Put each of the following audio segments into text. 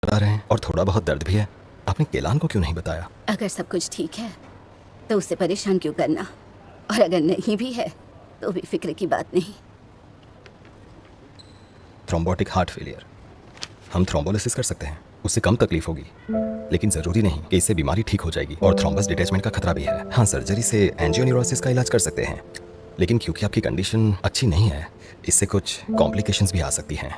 आ रहे हैं और थोड़ा बहुत दर्द भी है। आपने केलान को क्यों नहीं बताया? अगर सब कुछ ठीक है तो उससे परेशान क्यों करना, और अगर नहीं भी है तो भी फिक्र की बात नहीं। थ्रोम्बोटिक हार्ट फेलियर, हम थ्रोम्बोलिसिस कर सकते हैं, उससे कम तकलीफ होगी, लेकिन जरूरी नहीं कि इससे बीमारी ठीक हो जाएगी और थ्रोम्बस डिटैचमेंट का खतरा भी है। हाँ, सर्जरी से एंजियोन्यूरोसिस का इलाज कर सकते हैं, लेकिन क्योंकि आपकी कंडीशन अच्छी नहीं है, इससे कुछ कॉम्प्लिकेशंस भी आ सकती हैं।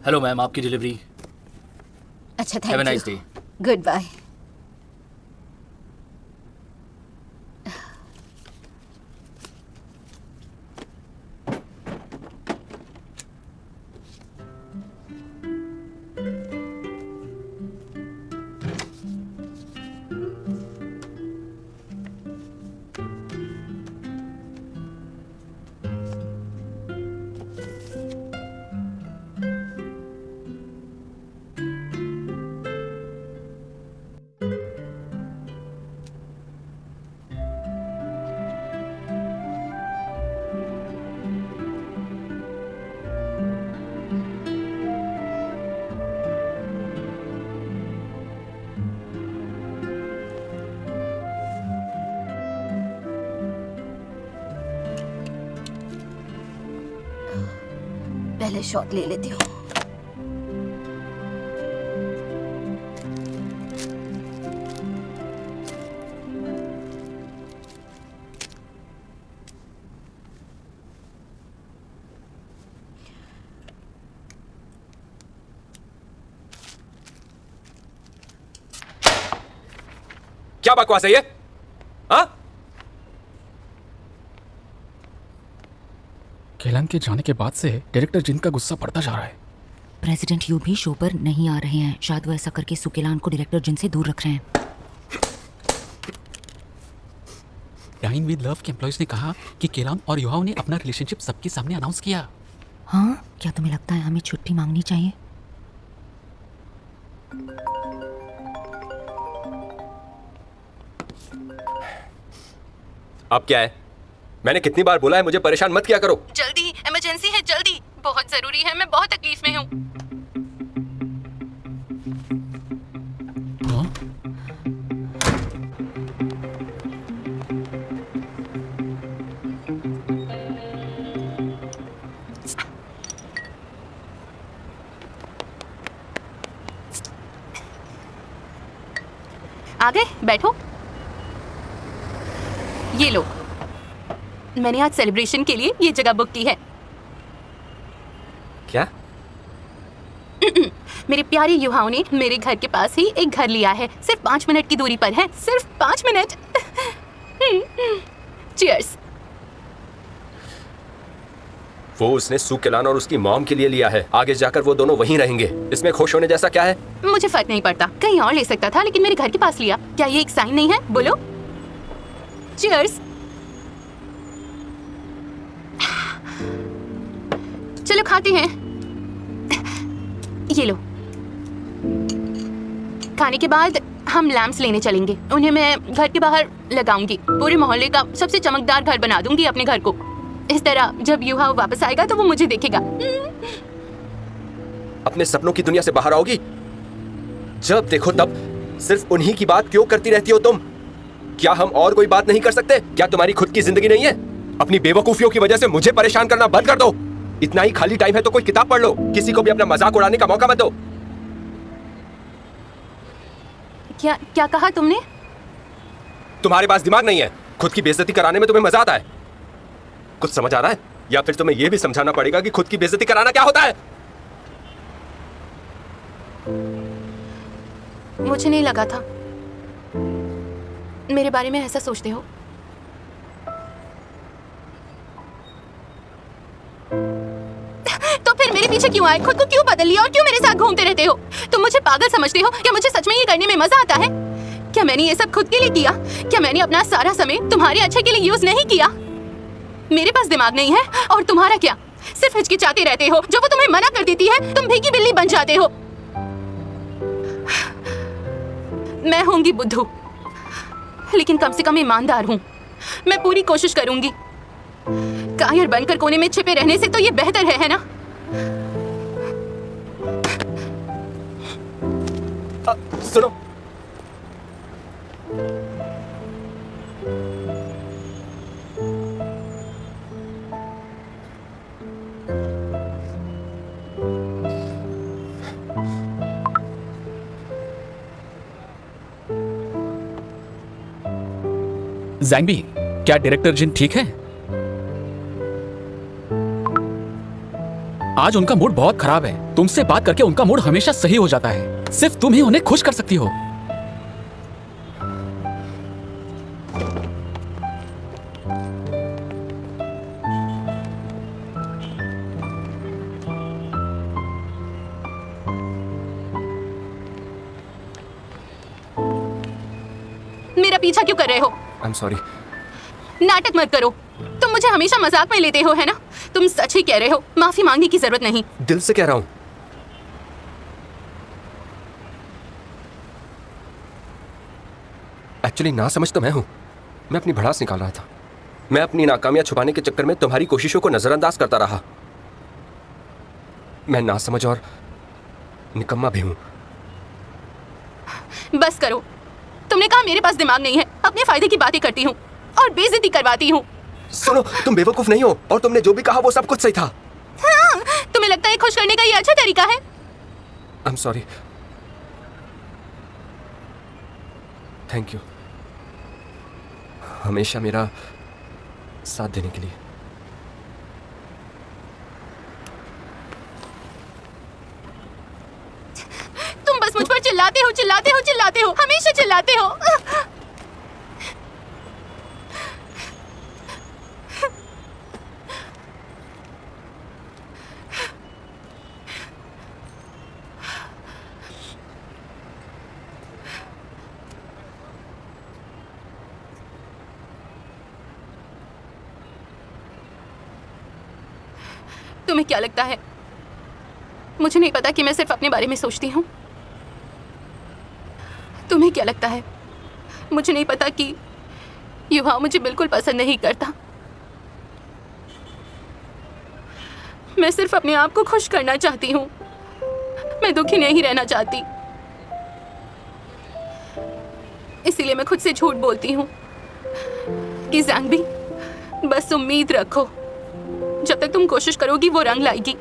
हेलो मैम, आपकी डिलीवरी। अच्छा, have a thank nice you. Day. Good bye. पहले शॉट ले लेती हूँ। क्या बकवास है ये? हाँ? केलान के जाने के बाद से डायरेक्टर जिन का गुस्सा बढ़ता जा रहा है। प्रेसिडेंट यू भी शो पर नहीं आ रहे हैं। शायद वो ऐसा करके सुकेलान को डायरेक्टर जिन से दूर रख रहे हैं। डाइन विद लव के एम्प्लॉइज ने कहा कि केलान और युहाओं ने अपना रिलेशनशिप सबके सामने अनाउंस किया। हाँ, क्या तुम्हें लगता है हमें छुट्टी मांगनी चाहिए? अब क्या है? मैंने कितनी बार बोला है मुझे परेशान मत किया करो। जल्दी, इमरजेंसी है, जल्दी, बहुत जरूरी है, मैं बहुत तकलीफ में हूँ। हाँ? आ गए, बैठो। ये लो, मैंने आज सेलिब्रेशन के लिए ये जगह बुक की है। क्या? मेरे प्यारे युवाओं ने मेरे घर के पास ही एक घर लिया है, सिर्फ 5 मिनट की दूरी पर है, सिर्फ 5 मिनट। चीयर्स। वो उसने सुकेलान और उसकी मॉम के लिए लिया है, आगे जाकर वो दोनों वहीं रहेंगे। इसमें खुश होने जैसा क्या है? मुझे फर्क नहीं पड़ता, कहीं और ले सकता था, लेकिन मेरे घर के पास लिया। क्या ये एक साइन नहीं है? बोलो। चीयर्स। चलो खाते हैं। ये लो। खाने के बाद हम लैम्प्स लेने चलेंगे, उन्हें मैं घर के बाहर लगाऊंगी। पूरे मोहल्ले का सबसे चमकदार घर बना दूंगी अपने घर को। इस तरह जब युहा वापस आएगा तो वो मुझे देखेगा। अपने सपनों की दुनिया से बाहर आओगी? जब देखो तब सिर्फ उन्हीं की बात क्यों करती रहती हो तुम? क्या हम और कोई बात नहीं कर सकते? क्या तुम्हारी खुद की जिंदगी नहीं है? अपनी बेवकूफियों की वजह से मुझे परेशान करना बंद कर दो। इतना ही खाली टाइम है तो कोई किताब पढ़ लो, किसी को भी अपना मजाक उड़ाने का मौका मत दो। क्या क्या कहा तुमने? तुम्हारे पास दिमाग नहीं है, खुद की बेइज्जती कराने में तुम्हें मजा आता है। कुछ समझ आ रहा है? या फिर तुम्हें यह भी समझाना पड़ेगा कि खुद की बेइज्जती कराना क्या होता है? मुझे नहीं लगा था मेरे बारे में ऐसा सोचते हो। तो फिर मेरे पीछे क्यों आए? खुद को क्यों बदल लिया और क्यों मेरे साथ घूमते रहते हो? तुम मुझे पागल समझते हो या मुझे सच में ये करने में मजा आता है? क्या मैंने ये सब खुद के लिए किया? क्या मैंने अपना सारा समय तुम्हारे अच्छे के लिए यूज नहीं किया? मेरे पास दिमाग नहीं है और तुम्हारा क्या? सिर्फ हिचकिचाते रहते हो। जब वो तुम्हें मना कर देती है तुम भीगी बिल्ली बन जाते हो। मैं होंगी बुद्धू, लेकिन कम से कम ईमानदार हूँ। मैं पूरी कोशिश करूंगी। कायर बनकर कोने में छिपे रहने से तो ये बेहतर है ना? सुनो, जैंगबी, क्या डायरेक्टर जिन ठीक है? आज उनका मूड बहुत खराब है। तुमसे बात करके उनका मूड हमेशा सही हो जाता है। सिर्फ तुम ही उन्हें खुश कर सकती हो। मेरा पीछा क्यों कर रहे हो? आई एम सॉरी। नाटक मत करो। तुम मुझे हमेशा मजाक में लेते हो, है ना? तुम सच ही कह रहे हो। माफी मांगने की जरूरत नहीं। दिल से कह रहा हूं। एक्चुअली ना समझ तो मैं हूं। मैं अपनी भड़ास निकाल रहा था। मैं अपनी नाकामियां छुपाने के चक्कर में तुम्हारी कोशिशों को नजरअंदाज करता रहा। मैं ना समझ और निकम्मा भी हूं। बस करो। तुमने कहा मेरे पास दिमाग नहीं है। अपने फायदे की बातें करती हूँ और बेइज्जती करवाती हूँ। सुनो, तुम बेवकूफ नहीं हो और तुमने जो भी कहा वो सब कुछ सही था। हाँ, तुम्हें लगता है खुश करने का ये अच्छा तरीका है? आई एम सॉरी। थैंक यू हमेशा मेरा साथ देने के लिए। तुम बस मुझ पर चिल्लाते हो, चिल्लाते हो, चिल्लाते हो, हमेशा चिल्लाते हो। तुम्हें क्या लगता है? मुझे नहीं पता कि मैं सिर्फ अपने बारे में सोचती हूँ। तुम्हें क्या लगता है? मुझे नहीं पता कि युवा मुझे बिल्कुल पसंद नहीं करता। मैं सिर्फ अपने आप को खुश करना चाहती हूँ। मैं दुखी नहीं रहना चाहती। इसीलिए मैं खुद से झूठ बोलती हूँ कि ज़ैंगबी, बस उम्मीद रखो। जब तक तुम कोशिश करोगी वो रंग लाएगी।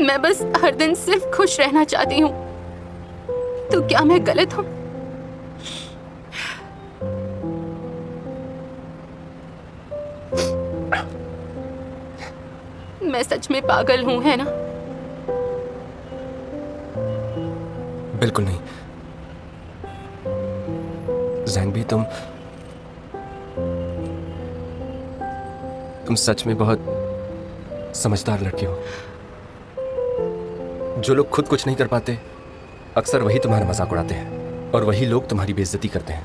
मैं बस हर दिन सिर्फ खुश रहना चाहती हूँ। तो क्या मैं गलत हूँ? मैं सच में पागल हूँ, है ना? बिल्कुल नहीं ज़ैंगबी, तुम सच में बहुत समझदार लड़की हो। जो लोग खुद कुछ नहीं कर पाते अक्सर वही तुम्हारा मजाक उड़ाते हैं और वही लोग तुम्हारी बेइज्जती करते हैं,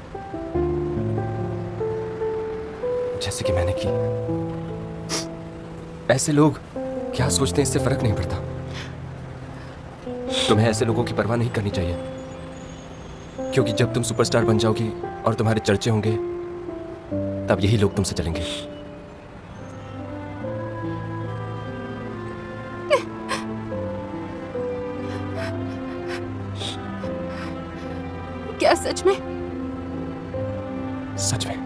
जैसे कि मैंने की। ऐसे लोग क्या सोचते हैं इससे फर्क नहीं पड़ता। तुम्हें ऐसे लोगों की परवाह नहीं करनी चाहिए, क्योंकि जब तुम सुपरस्टार बन जाओगी और तुम्हारे चर्चे होंगे तब यही लोग तुमसे चलेंगे। क्या सच में? सच में।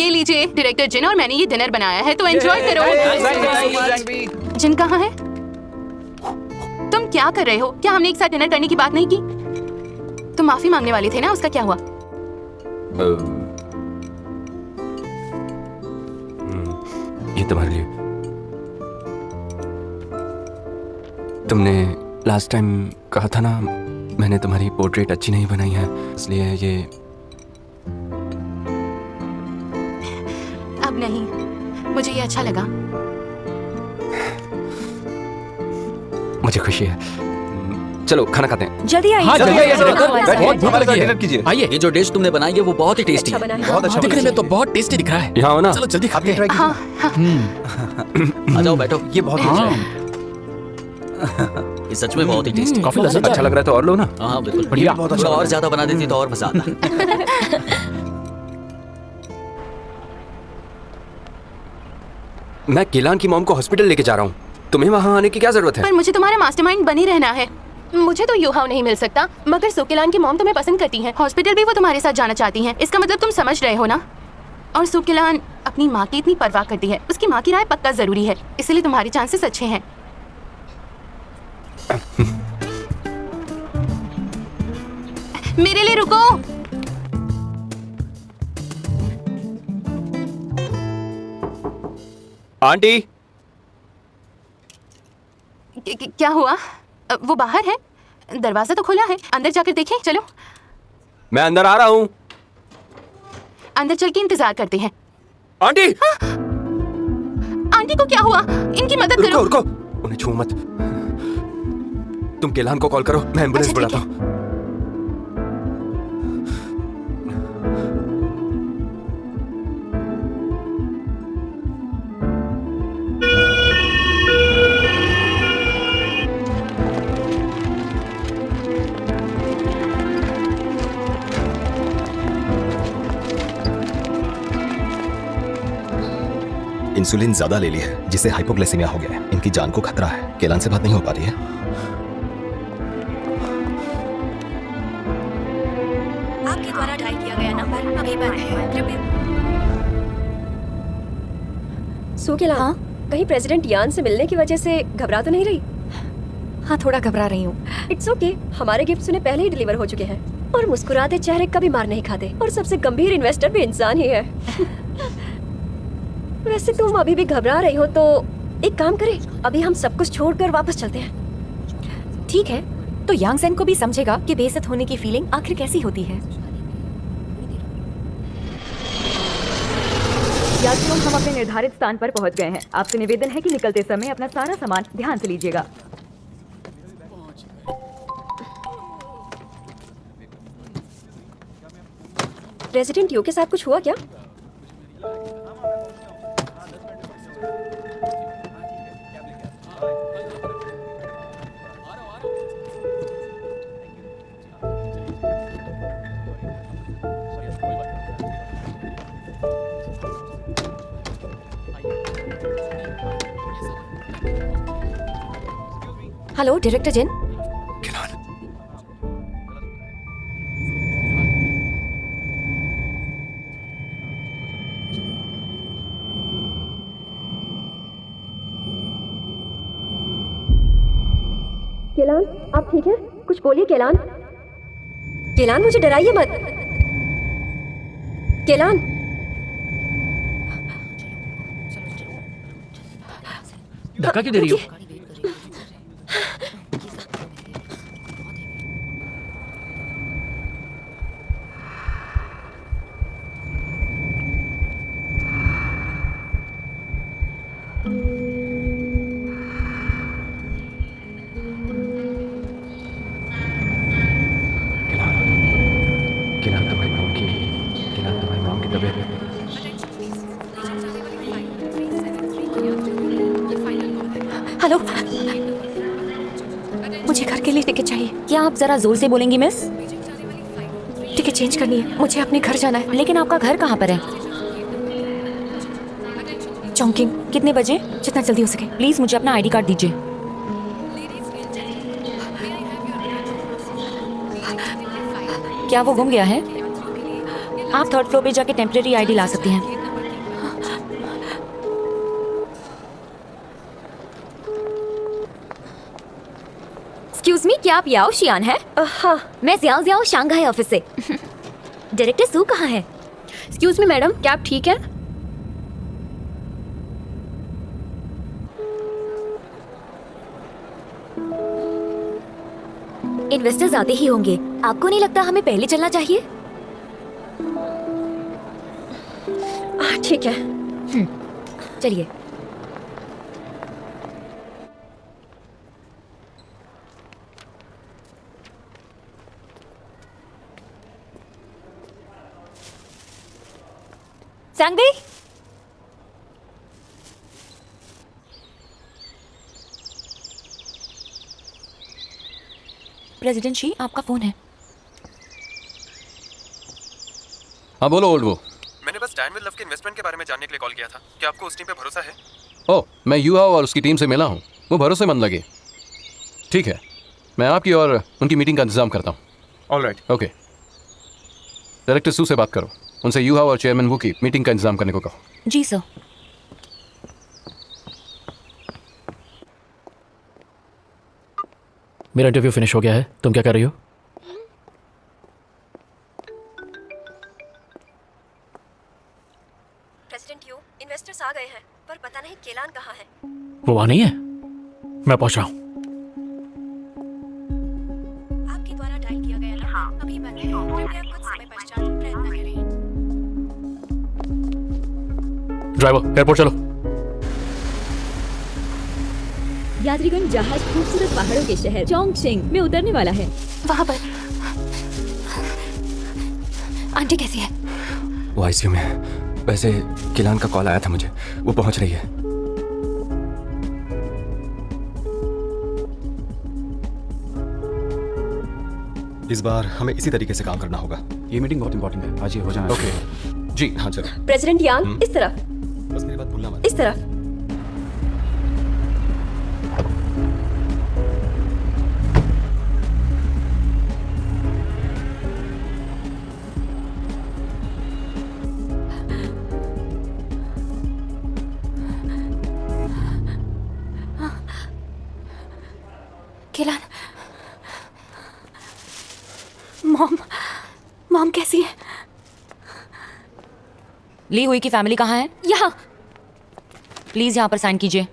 ये लीजिए डायरेक्टर जिन और मैंने ये डिनर बनाया है, तो एंजॉय करो। जिन कहाँ है? तुम क्या कर रहे हो? क्या हमने एक साथ डिनर करने की बात नहीं की? तुम माफी मांगने वाले थे ना, उसका क्या हुआ? ये तुम्हारे लिए। तुमने लास्ट टाइम कहा था ना, मैंने तुम्हारी पोर्ट्रेट अच्छी नहीं बनाई है, इसलिए ये। अब नहीं, मुझे ये अच्छा लगा। मुझे खुशी है। चलो खाना खाते हैं। जल्दी आइए। हाँ, जल्दी आइए, खाना जल्दी हमारे आइए। साथ। बहुत भूख लगी है। डिनर कीजिए। आइए, ये जो डिश तुमने बनाई है वो बहुत ही टेस्टी है। बहुत अच्छा दिखने में तो बहुत टेस्टी दिख रहा है। यहाँ हो ना। चलो जल्दी खाते हैं। हाँ हाँ। आ जाओ बैठो। ये बहुत अच्छा है। ये सच में बहुत ही टेस्टी है। काफी लज्जत अच्छा लग रहा है तो और लो ना। हाँ बिल्कुल बढ़िया। बहुत अच्छा थोड़ा और लगा। ज्यादा बना देती तो और मजा आता। मैं केलान की मॉम को हॉस्पिटल लेके जा रहा हूँ, तुम्हें वहाँ आने की क्या जरूरत है? पर मुझे तुम्हारा मास्टरमाइंड बनी रहना है। मुझे तो युहाव नहीं मिल सकता, मगर सुकेलान की मॉम तुम्हें पसंद करती हैं। हॉस्पिटल भी वो तुम्हारे साथ जाना चाहती हैं, इसका मतलब तुम समझ रहे हो ना। और सुकिलान अपनी माँ की इतनी परवाह करती है, उसकी माँ की राय पक्का जरूरी है, इसलिए तुम्हारे चांसेस अच्छे हैं। मेरे लिए रुको। आंटी। क्या हुआ? वो बाहर है, दरवाजा तो खुला है, अंदर जाकर देखें। चलो मैं अंदर आ रहा हूँ। अंदर चल के इंतजार करते हैं। आंटी। आंटी को क्या हुआ? इनकी मदद रुको करो। रुको, उन्हें छू मत। तुम केलान को कॉल करो, मैं एम्बुलेंस अच्छा, ठीक बुलाता है। हूँ। इंसुलिन ज्यादा ले ली है, जिससे हाइपोग्लाइसेमिया हो गया है। इनकी जान को खतरा है। केलान से बात नहीं हो पा रही है। आपके द्वारा डायल किया गया नंबर अभी बंद है। कृपया सुकेलान, हाँ? कहीं प्रेसिडेंट यान से मिलने की वजह से घबरा तो नहीं रही? हाँ, थोड़ा घबरा रही हूँ। इट्स ओके, हमारे गिफ्ट्स उन्हें पहले ही डिलीवर हो चुके हैं। और मुस्कुराते चेहरे कभी मार नहीं खाते, और सबसे गंभीर इन्वेस्टर भी इंसान ही है। वैसे तुम अभी भी घबरा रही हो तो एक काम करें, अभी हम सब कुछ छोड़कर वापस चलते हैं। ठीक है, तो यांग सेन को भी समझेगा कि बेइज्जत होने की फीलिंग आखिर कैसी होती है। यात्रियों, हम अपने निर्धारित स्थान पर पहुंच गए हैं। आपसे निवेदन है कि निकलते समय अपना सारा सामान ध्यान से लीजिएगा। प्रेसिडेंट यू के साथ कुछ हुआ क्या? हेलो डायरेक्टर जिन। केलान। केलान, आप ठीक हैं? कुछ बोलिए केलान। केलान, मुझे डराइए मत। केलान, धक्का क्यों दे रही हो? केलान तुम्हारी मॉम की तबीयत। हेलो, मुझे घर के लिए टिकट चाहिए। क्या आप जरा जोर से बोलेंगी मिस? टिकट चेंज करनी है, मुझे अपने घर जाना है। लेकिन आपका घर कहाँ पर है? चौंकिंग। कितने बजे? जितना जल्दी हो सके। प्लीज मुझे अपना आईडी कार्ड दीजिए। क्या वो गुम गया है? आप थर्ड फ्लोर पे जाके टेम्परेरी आईडी ला सकती हैं। एक्सक्यूज मी, क्या आप याओ शियान है? हाँ। मैं जियाओ जियाओ शंघाई ऑफिस से। डायरेक्टर सू कहाँ है? एक्सक्यूज मी मैडम, क्या आप ठीक है? इन्वेस्टर्स आते ही होंगे, आपको नहीं लगता हमें पहले चलना चाहिए? ठीक है। चलिए। सांगबी, प्रेसिडेंट शी, आपका फोन है। हाँ बोलो ओल्ड वो। मैंने बस डैन विद लव के इन्वेस्टमेंट के बारे में जानने के लिए कॉल किया था। क्या आपको उस टीम पे भरोसा है? ओ, मैं युहाओ और उसकी टीम से मिला हूँ, वो भरोसेमंद लगे। ठीक है, मैं आपकी और उनकी मीटिंग का इंतजाम करता हूँ। ऑलराइट। ओके, डायरेक्टर सू से बात करो, उनसे युहाओ और चेयरमैन वू की मीटिंग का इंतजाम करने को कहो। जी सर। मेरा इंटरव्यू फिनिश हो गया है, तुम क्या कर रही हो? प्रेसिडेंट यू, इन्वेस्टर्स आ गए हैं, पर पता नहीं केलान कहाँ है। वो वहाँ नहीं है, मैं पहुँच रहा हूँ। आपके द्वारा डायल किया गया नंबर अभी बंद है। कृपया कुछ समय पश्चात प्रयत्न करें। ड्राइवर, एयरपोर्ट चलो। यात्रीगण जहाज खूबसूरत पहाड़ों के शहर चोंगशिंग में उतरने वाला है। वहाँ पर आंटी कैसी है? वो आईसीयू में है। वैसे किलान का कॉल आया था मुझे, वो पहुंच रही है। इस बार हमें इसी तरीके से काम करना होगा। ये मीटिंग बहुत इंपॉर्टेंट है, आज ये हो जाना। ओके जी हाँ चलो। प्रेसिडेंट यान, इस तरफ, बस मेरी बात भूलना मत। इस तरफ। केलान, मॉम कैसी है? ली हुई की फैमिली कहाँ है? यहाँ। प्लीज यहाँ पर साइन कीजिए।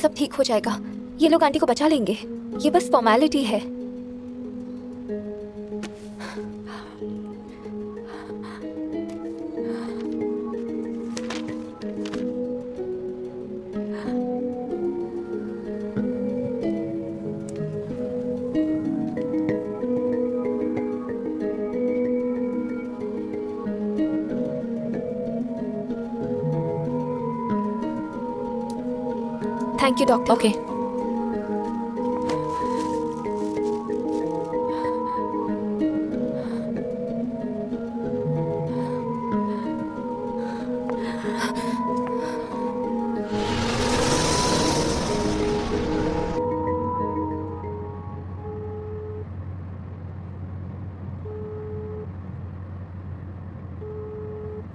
सब ठीक हो जाएगा, ये लोग आंटी को बचा लेंगे, ये बस फॉर्मेलिटी है। Thank you doctor. ओके।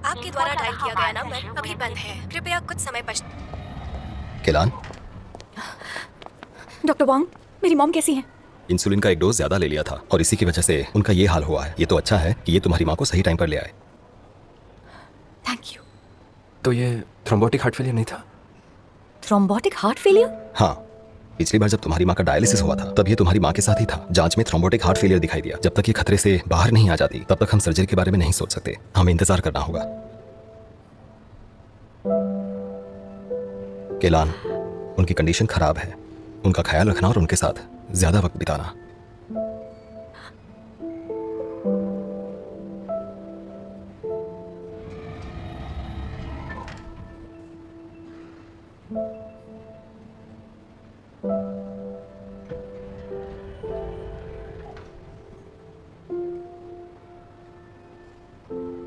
आपके द्वारा डायल किया गया नंबर अभी बंद है। कृपया कुछ समय पश्चात। केलान, डॉक्टर वांग, मेरी मॉम कैसी है? इंसुलिन का एक डोज ज्यादा ले लिया था और इसी की वजह से उनका ये हाल हुआ है। ये तो अच्छा है कि ये तुम्हारी माँ को सही टाइम पर ले आए। Thank you. तो ये थ्रोम्बोटिक हार्ट फेलियर नहीं था? Thrombotic heart failure? हाँ, पिछली बार जब तुम्हारी माँ का डायलिसिस हुआ था तब ये तुम्हारी माँ के साथ ही था। जांच में थ्रोम्बोटिक हार्ट फेलियर दिखाई दिया। जब तक ये खतरे से बाहर नहीं आ जाती तब तक हम सर्जरी के बारे में नहीं सोच सकते। हमें इंतजार करना होगा। केलान, उनकी कंडीशन खराब है, उनका ख्याल रखना और उनके साथ ज्यादा वक्त बिताना।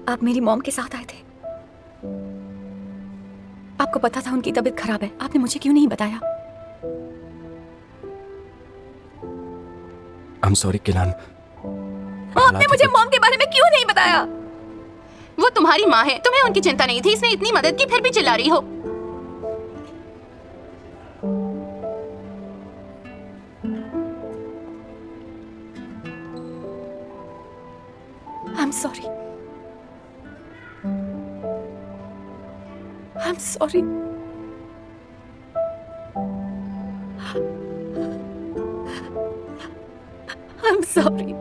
आप मेरी मॉम के साथ आए थे। आपको पता था उनकी तबीयत खराब है, आपने मुझे क्यों नहीं बताया? I'm sorry किलान। आपने मुझे मॉम के बारे में क्यों नहीं बताया? वो तुम्हारी माँ है, तुम्हें उनकी चिंता नहीं थी, इसने इतनी मदद की फिर भी चिल्ला रही हो। I'm sorry. I'm sorry. I'm sorry.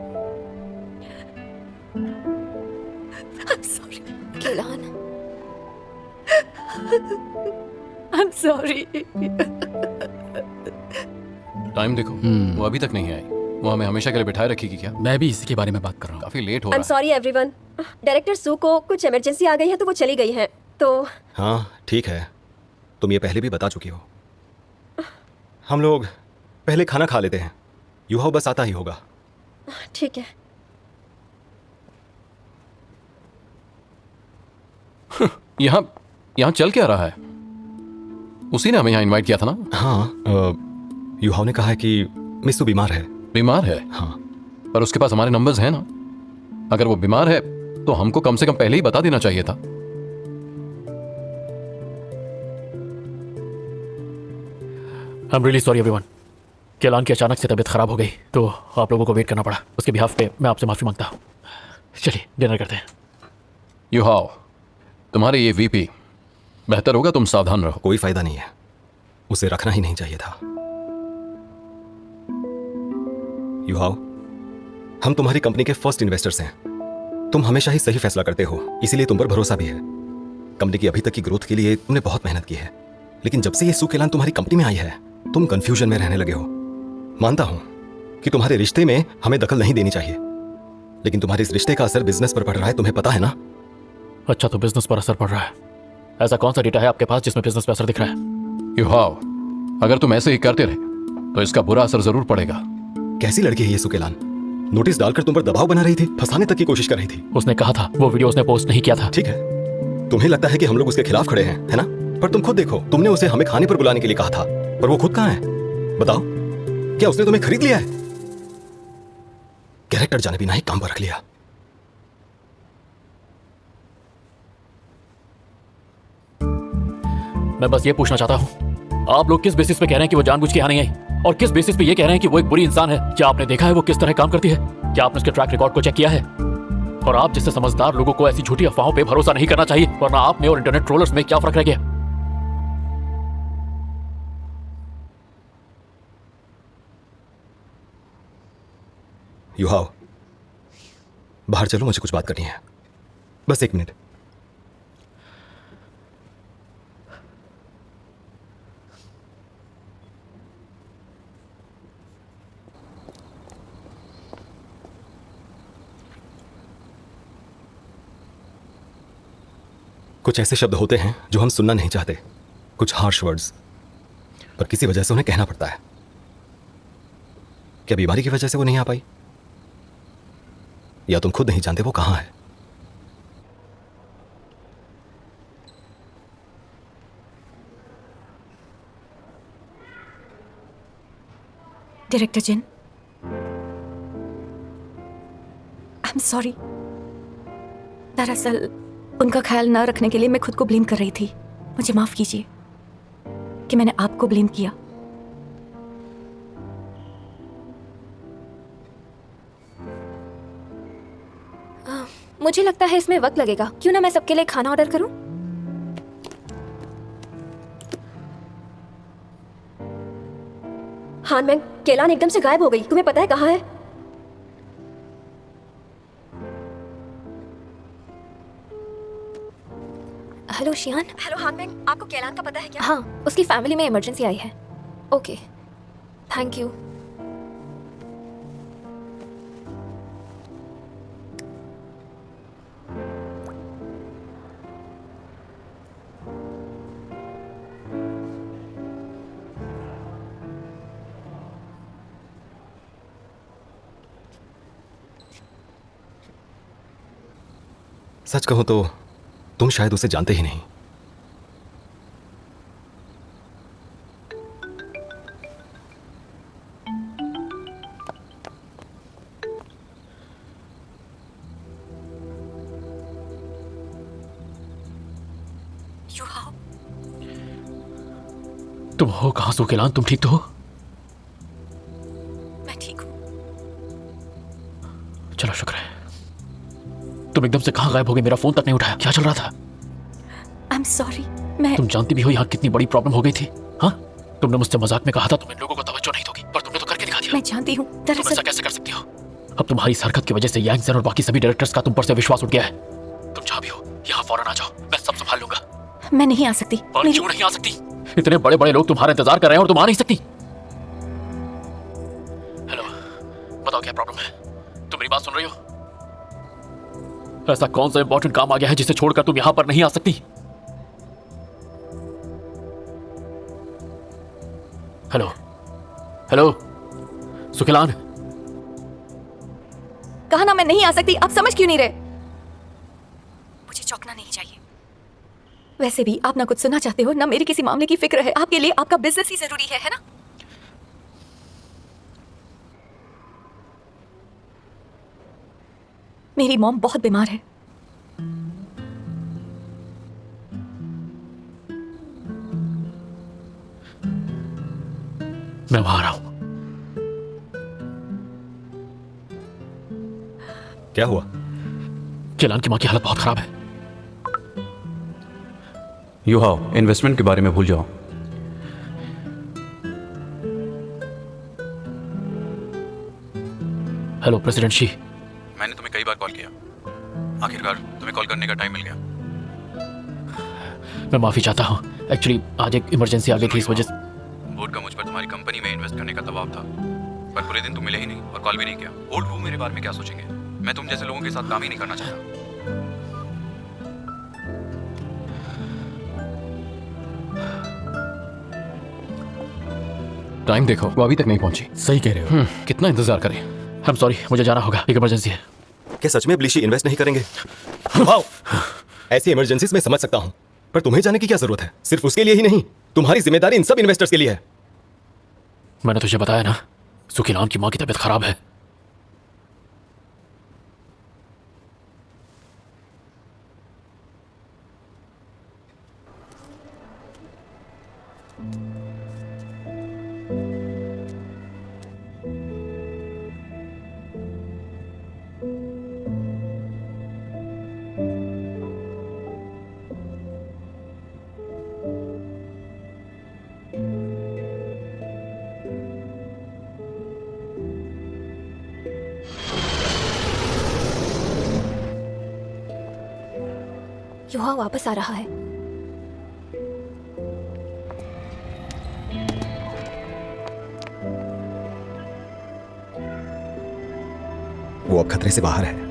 I'm sorry. केलान, I'm sorry. Time देखो, वो अभी तक नहीं आई। वो हमें हमेशा के लिए बिठाए रखेगी क्या? मैं भी इसी के बारे में बात कर रहा हूँ। काफी लेट हो आई एम रहा है। Sorry everyone. डायरेक्टर सू को कुछ इमरजेंसी आ गई है तो वो चली गई है। तो हाँ ठीक है, तुम ये पहले भी बता चुकी हो। हम लोग पहले खाना खा लेते हैं, युहाओ बस आता ही होगा। ठीक है। यहाँ यहाँ चल क्या रहा है? उसी ने हमें यहाँ इनवाइट किया था ना? हाँ, युहाओ ने कहा है कि मिस्सू बीमार है। बीमार है? हाँ। पर उसके पास हमारे नंबर्स हैं ना। अगर वो बीमार है तो हमको कम से कम पहले ही बता देना चाहिए था। I'm really sorry everyone. केलान की अचानक से तबीयत खराब हो गई तो आप लोगों को वेट करना पड़ा। उसके बिहाफ पे मैं आपसे माफी मांगता हूँ। चलिए डिनर करते हैं। युहाओ, तुम्हारे ये वीपी, बेहतर होगा तुम सावधान रहो। कोई फायदा नहीं है, उसे रखना ही नहीं चाहिए था। युहाओ, हम तुम्हारी कंपनी के फर्स्ट इन्वेस्टर्स हैं। तुम हमेशा ही सही फैसला करते हो, इसीलिए तुम पर भरोसा भी है। कंपनी की अभी तक की ग्रोथ के लिए तुमने बहुत मेहनत की है, लेकिन जब से ये सू केलान तुम्हारी कंपनी में आई है तुम कंफ्यूजन में रहने लगे हो। मानता हूं कि तुम्हारे रिश्ते में हमें दखल नहीं देनी चाहिए, लेकिन तुम्हारे इस रिश्ते का असर बिजनेस पर पड़ रहा है, तुम्हें पता है ना? अच्छा, तो बिजनेस पर असर पड़ रहा है। ऐसा कौन सा डेटा है आपके पास जिसमें बिजनेस पर असर दिख रहा है? युहाओ, अगर तुम ऐसे ही करते रहे तो इसका बुरा असर जरूर पड़ेगा। कैसी लड़की है ये सू केलान? नोटिस डालकर तुम पर दबाव बना रही थी, फंसाने तक की कोशिश कर रही थी। उसने कहा था वो वीडियो उसने पोस्ट नहीं किया था। ठीक है, तुम्हें लगता है कि हम लोग उसके खिलाफ खड़े हैं, है ना? पर तुम खुद देखो, तुमने उसे हमें खाने पर बुलाने के लिए कहा था, पर वो खुद कहाँ है? बताओ, क्या उसने तुम्हें खरीद लिया है? कैरेक्टर जाने बिना ही काम पर रख लिया। मैं बस ये पूछना चाहता हूँ, आप लोग किस बेसिस पे कह रहे हैं कि वो जानबूझ के यहाँ नहीं आई, और किस बेसिस पे ये कह रहे हैं कि वो एक बुरी इंसान है? क्या आपने देखा है वो किस तरह काम करती है? क्या आपने उसके ट्रैक रिकॉर्ड को चेक किया है? और आप जैसे समझदार लोगों को ऐसी झूठी अफवाहों पे भरोसा नहीं करना चाहिए, वरना आप में और इंटरनेट ट्रोलर्स में क्या फर्क रह गया? युहाओ, बाहर चलो, मुझे कुछ बात करनी है। बस 1 मिनट। कुछ ऐसे शब्द होते हैं जो हम सुनना नहीं चाहते, कुछ हार्श वर्ड्स, पर किसी वजह से उन्हें कहना पड़ता है। क्या बीमारी की वजह से वो नहीं आ पाई, या तुम खुद नहीं जानते वो कहां है? डायरेक्टर जिन, आई एम सॉरी। दरअसल उनका ख्याल न रखने के लिए मैं खुद को ब्लेम कर रही थी। मुझे माफ कीजिए कि मैंने आपको ब्लेम किया। मुझे लगता है इसमें वक्त लगेगा। क्यों ना मैं सबके लिए खाना ऑर्डर करूं? हाँ मैम, केलान एकदम से गायब हो गई। तुम्हें पता है कहाँ है? हेलो शियान। हेलो हाँ मैम, आपको केलान का पता है क्या? हाँ, उसकी फैमिली में इमरजेंसी आई है। Okay, thank you. सच कहो तो तुम शायद उसे जानते ही नहीं। तुम हो कहां सुकेलान? तुम ठीक तो हो? मैं ठीक हूँ। चलो शुक्र है। तुम एकदम से कहां गायब हो गई? मेरा फोन तक नहीं उठाया। क्या चल रहा था? आई एम सॉरी। मैं तुम जानती भी हो यहाँ कितनी बड़ी प्रॉब्लम हो गई थी। हाँ, तुमने मुझसे मजाक में कहा था तुम इन लोगों को तवज्जो नहीं दोगी, पर तुमने तो करके दिखा दिया। मैं जानती हूँ। तुम दरअसल ऐसा कैसे कर सकती हो? अब तुम्हारी इस हरकत की वजह से यांगसन और बाकी सभी डायरेक्टर्स का तुम पर से विश्वास उठ गया है। तुम जहाँ भी हो यहाँ फौरन आ जाओ, मैं सब संभाल लूंगा। मैं नहीं आ सकती। और क्यों नहीं आ सकती? इतने बड़े बड़े लोग तुम्हारा इंतजार कर रहे हैं और तुम आ नहीं सकती। हेलो, बताओ क्या प्रॉब्लम है? तुम मेरी बात सुन रही हो? ऐसा कौन सा इंपॉर्टेंट काम आ गया है जिसे छोड़कर तुम यहां पर नहीं आ सकती? हेलो हेलो सुकेलान, कहा ना मैं नहीं आ सकती। आप समझ क्यों नहीं रहे? मुझे चौंकना नहीं चाहिए। वैसे भी आप ना कुछ सुनना चाहते हो ना मेरी किसी मामले की फिक्र है। आपके लिए आपका बिजनेस ही जरूरी है ना? मेरी मॉम बहुत बीमार है। मैं वहां आ रहा हूं। क्या हुआ? केलान की मां की हालत बहुत खराब है। युहाओ, इन्वेस्टमेंट के बारे में भूल जाओ। Hello president Xi. मैंने तुम्हें कई बार कॉल किया, आखिरकार तुम्हें कॉल करने का टाइम मिल गया। मैं माफी चाहता हूं, एक्चुअली आज एक इमरजेंसी आ गई थी, इस वजह से। बोर्ड का मुझ पर तुम्हारी कंपनी में इन्वेस्ट करने का दबाव था, पर पूरे दिन तुम मिले ही नहीं और कॉल भी नहीं किया। बोर्ड वो मेरे बारे में क्या सोचेंगे? मैं तुम जैसे लोगों के साथ काम ही नहीं करना चाहता। टाइम देखो, वो अभी तक नहीं पहुंची। सही कह रहे हो। कितना इंतजार करें? आई एम सॉरी, मुझे जाना होगा, एक इमरजेंसी है। क्या सच में ब्लिशी इन्वेस्ट नहीं करेंगे? वाओ! ऐसी इमरजेंसीज में समझ सकता हूं, पर तुम्हें जाने की क्या जरूरत है? सिर्फ उसके लिए ही नहीं, तुम्हारी जिम्मेदारी इन सब इन्वेस्टर्स के लिए है। मैंने तुझे बताया ना, सुकेलान की मां की तबीयत खराब है। युहा वापस आ रहा है। वो अब खतरे से बाहर है।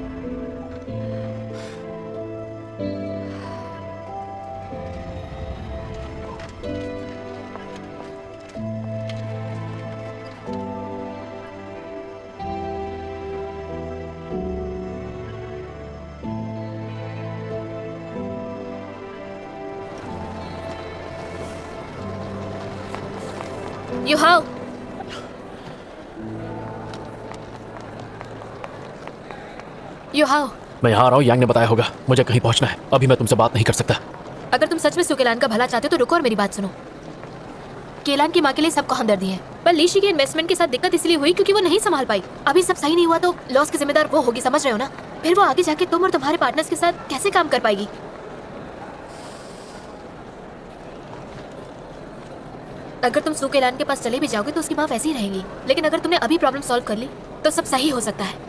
युहाओ, युहाओ, मैं यहाँ आ रहा हूँ, यांग ने बताया होगा। मुझे कहीं पहुंचना है, अभी मैं तुमसे बात नहीं कर सकता। अगर तुम सच में सुकेलान का भला चाहते हो तो रुको और मेरी बात सुनो। केलान की माँ के लिए सबको हमदर्दी है, पर लीशी के इन्वेस्टमेंट के साथ दिक्कत इसलिए हुई क्योंकि वो नहीं संभाल पाई। अभी सब सही नहीं हुआ तो लॉस की जिम्मेदार वो होगी, समझ रहे हो ना? फिर वो आगे जाके तुम और तुम्हारे पार्टनर्स के साथ कैसे काम कर पाएगी? अगर तुम सुकेलान के पास चले भी जाओगे तो उसकी माँ वैसी ही रहेगी, लेकिन अगर तुमने अभी प्रॉब्लम सॉल्व कर ली तो सब सही हो सकता है।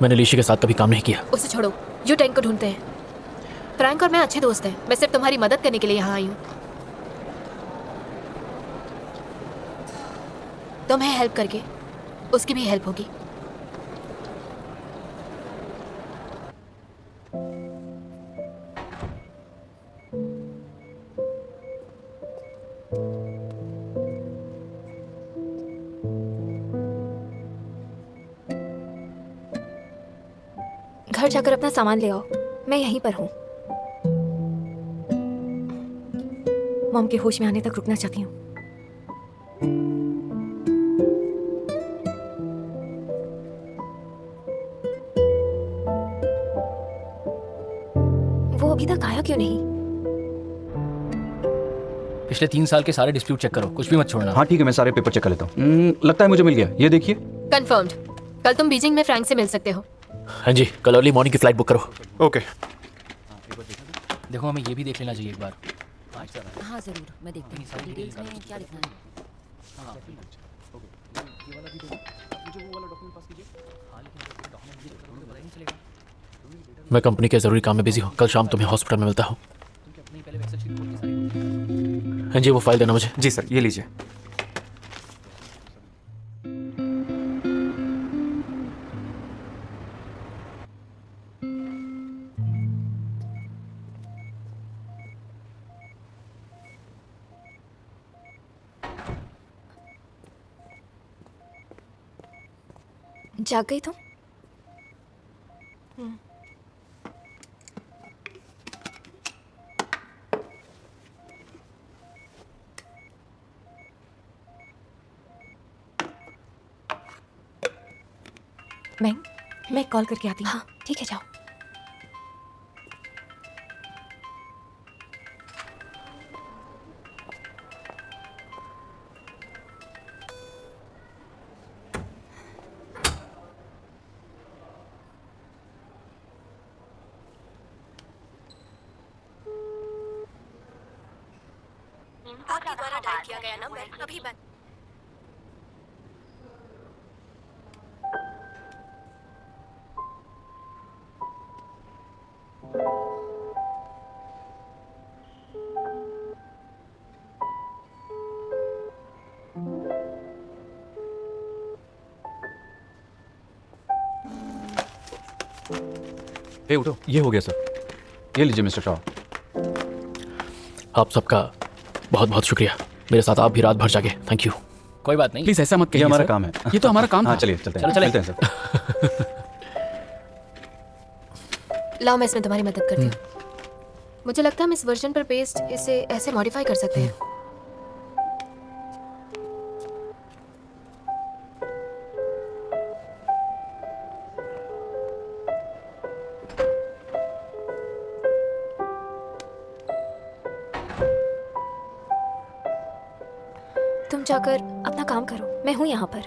मैंने लीशी के साथ कभी काम नहीं किया। उसे छोड़ो, यू टैंक को ढूंढते हैं। फ्रैंक और मैं अच्छे दोस्त हैं, मैं सिर्फ तुम्हारी मदद करने के लिए यहाँ आई हूँ। तुम्हें हेल्प करके उसकी भी हेल्प होगी। घर जाकर अपना सामान ले आओ, मैं यहीं पर हूँ। मॉम के होश में आने तक रुकना चाहती हूँ। वो अभी तक आया क्यों नहीं? पिछले 3 साल के सारे डिस्प्यूट चेक करो, कुछ भी मत छोड़ना। हाँ ठीक है, मैं सारे पेपर चेक कर लेता हूँ। लगता है मुझे मिल गया, ये देखिए। कंफर्म्ड। कल तुम बीजिंग में फ्रैंक से मिल सकते हो। हाँ जी, कल अर्ली मॉर्निंग की फ्लाइट बुक करो। ओके। देखो, हमें ये भी देख लेना चाहिए एक बार। हाँ जरूर, मैं देखती हूँ डिटेल्स में क्या लिखना है। मैं कंपनी के जरूरी काम में बिजी हूँ, कल शाम तुम्हें हॉस्पिटल में मिलता हूँ। हाँ जी, वो फाइल देना मुझे। जी सर, ये लीजिए। जाग गई तुम? मैं कॉल करके आती हूँ। हाँ ठीक है, जाओ। आपके द्वारा डायल किया गया नंबर अभी बंद। ए उठो, ये हो गया सर। ये लीजिए मिस्टर शाह। आप सबका बहुत बहुत शुक्रिया। मेरे साथ आप भी रात भर जागे। Thank you. कोई बात नहीं, प्लीज ऐसा मत कहिए। ये हमारा सर। काम है। ये तो हमारा काम हाँ था। चलिए चलते हैं। चलो, चलें। चलते हैं सर। लाओ, मैं इसमें तुम्हारी मदद करती हूँ। मुझे लगता है हम इस वर्जन पर पेस्ट इसे ऐसे मॉडिफाई कर सकते हैं। तुम जाकर अपना काम करो, मैं हूं यहाँ पर।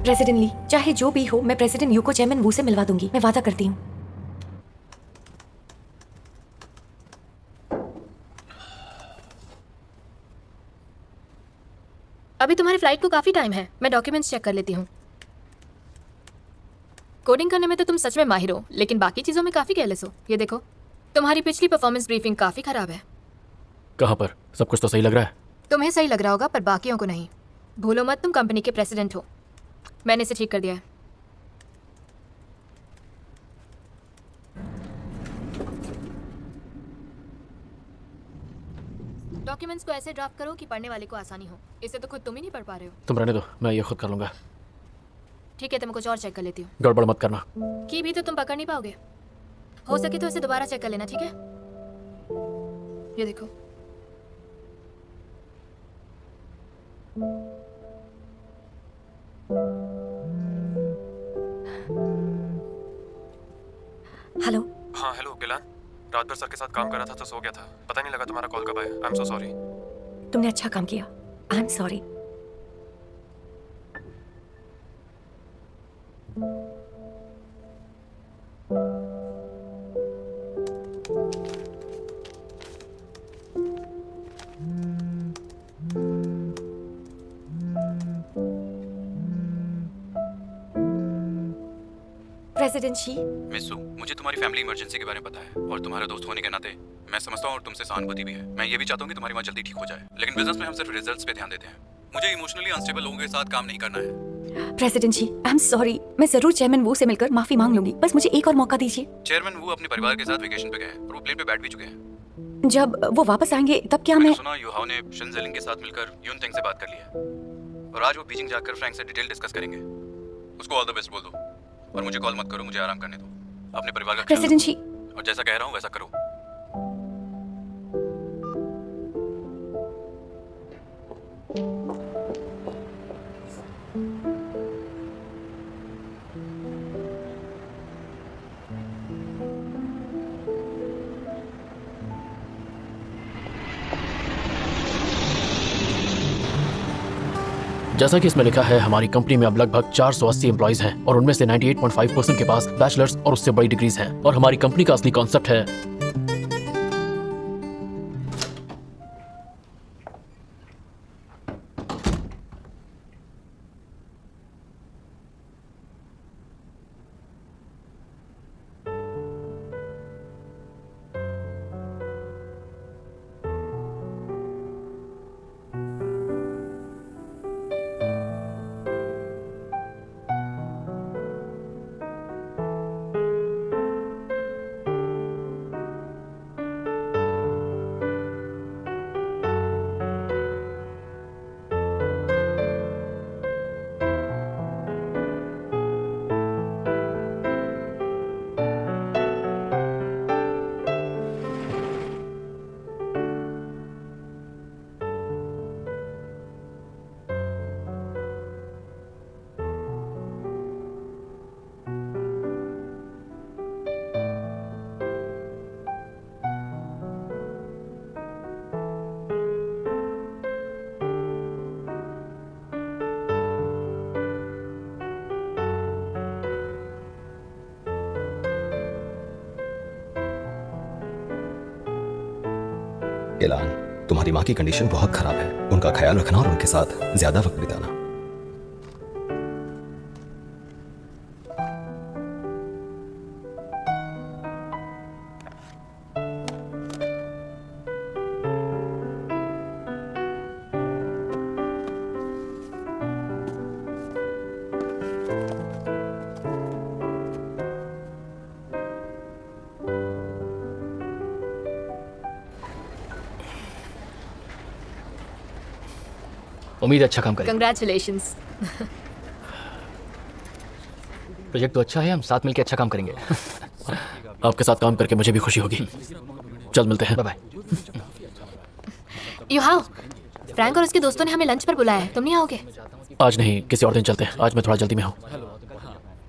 प्रेसिडेंट ली, चाहे जो भी हो, मैं प्रेसिडेंट यू को चेयरमैन वू से मिलवा दूंगी। मैं वादा करती हूँ। अभी तुम्हारी फ्लाइट को काफी टाइम है, मैं डॉक्यूमेंट्स चेक कर लेती हूँ। कोडिंग करने में तो तुम सच में माहिर हो, लेकिन बाकी चीजों में काफी केयरलेस हो। ये देखो, तुम्हारी पिछली परफॉर्मेंस ब्रीफिंग काफी खराब है। कहाँ पर? सब कुछ तो सही लग रहा है। तुम्हें सही लग रहा होगा, पर बाकियों को नहीं। भूलो मत, तुम कंपनी के प्रेसिडेंट हो। मैंने इसे ठीक कर दिया है। डॉक्यूमेंट्स को ऐसे ड्राफ्ट करो कि पढ़ने वाले को आसानी हो। इसे तो खुद तुम ही नहीं पढ़ पा रहे हो। तुम रहने दो, मैं ये खुद कर लूंगा। ठीक है, तो मैं कुछ और चेक कर लेती हूँ। गड़बड़ मत करना। की भी तो तुम पकड़ नहीं पाओगे। हो सके तो इसे दोबारा चेक कर लेना, ठीक है? ये देखो। हेलो। हाँ हेलो गिलान, रात भर सर के साथ काम कर रहा था तो सो गया था, पता नहीं लगा तुम्हारा कॉल कब आया। I am so sorry. तुमने अच्छा काम किया। I am sorry. President Xi, मिस्सू, मुझे तुम्हारी फैमिली इमरजेंसी के बारे में पता है और तुम्हारे दोस्त होने के नाते मैं समझता हूँ और तुमसे सहानुभूति भी है। मैं ये भी चाहता हूँ कि तुम्हारी माँ जल्दी ठीक हो जाए, लेकिन बिजनेस में हम सिर्फ रिजल्ट्स पे ध्यान देते हैं। मुझे इमोशनली अनस्टेबल लोगों के साथ काम नहीं करना है। President ji, I am sorry. मैं जरूर चेयरमैन वू से मिलकर माफी मांग लूंगी। बस मुझे एक और मौका दीजिए। चेयरमैन वो अपने परिवार के साथ वेकेशन पे गए और वो प्लेन पे बैठ भी चुके हैं। जब वो वापस आएंगे तब क्या मैं सुना यूहाओ ने शिनजेलिंग के साथ मिलकर यून तेंग से बात कर ली है और आज वो बीजिंग जाकर फ्रैंक से डिटेल डिस्कस करेंगे। उसको ऑल द बेस्ट बोल दो और मुझे कॉल मत करो, मुझे आराम करने दो। अपने परिवार का ख्याल प्रेसिडेंट जी, रखो और जैसा कह रहा हूँ वैसा करो। जैसा कि इसमें लिखा है, हमारी कंपनी में अब लगभग 480 एम्प्लॉइज हैं और उनमें से 98.5% के पास बैचलर्स और उससे बड़ी डिग्रीज हैं। और हमारी कंपनी का असली कॉन्सेप्ट है केलान, तुम्हारी माँ की कंडीशन बहुत खराब है। उनका ख्याल रखना और उनके साथ ज्यादा वक्त बिताना। उम्मीद है अच्छा काम करें। कंग्रेचुलेशंस। प्रोजेक्ट तो अच्छा है, हम साथ मिलकर अच्छा काम करेंगे। आपके साथ काम करके मुझे भी खुशी होगी। जल्द मिलते हैं। Bye bye. युहाओ, फ्रैंक और उसके दोस्तों ने हमें लंच पर बुलाया है, तुम नहीं आओगे? आज नहीं, किसी और दिन चलते हैं। आज मैं थोड़ा जल्दी में हूँ।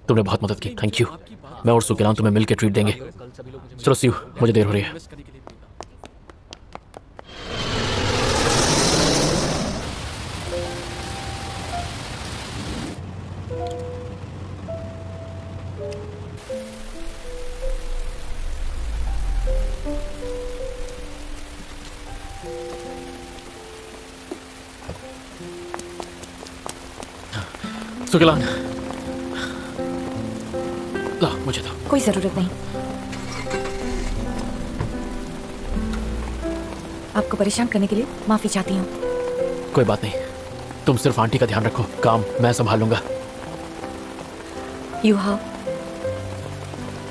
तुमने बहुत मदद की, थैंक यू। मैं और सुकेलान तुम्हें मिल के ट्रीट देंगे। चलो सी यू, मुझे देर हो रही है। सुकेलान, ला मुझे दो। कोई जरूरत नहीं। आपको परेशान करने के लिए माफी चाहती हूँ। कोई बात नहीं, तुम सिर्फ आंटी का ध्यान रखो, काम मैं संभाल लूंगा। युहा,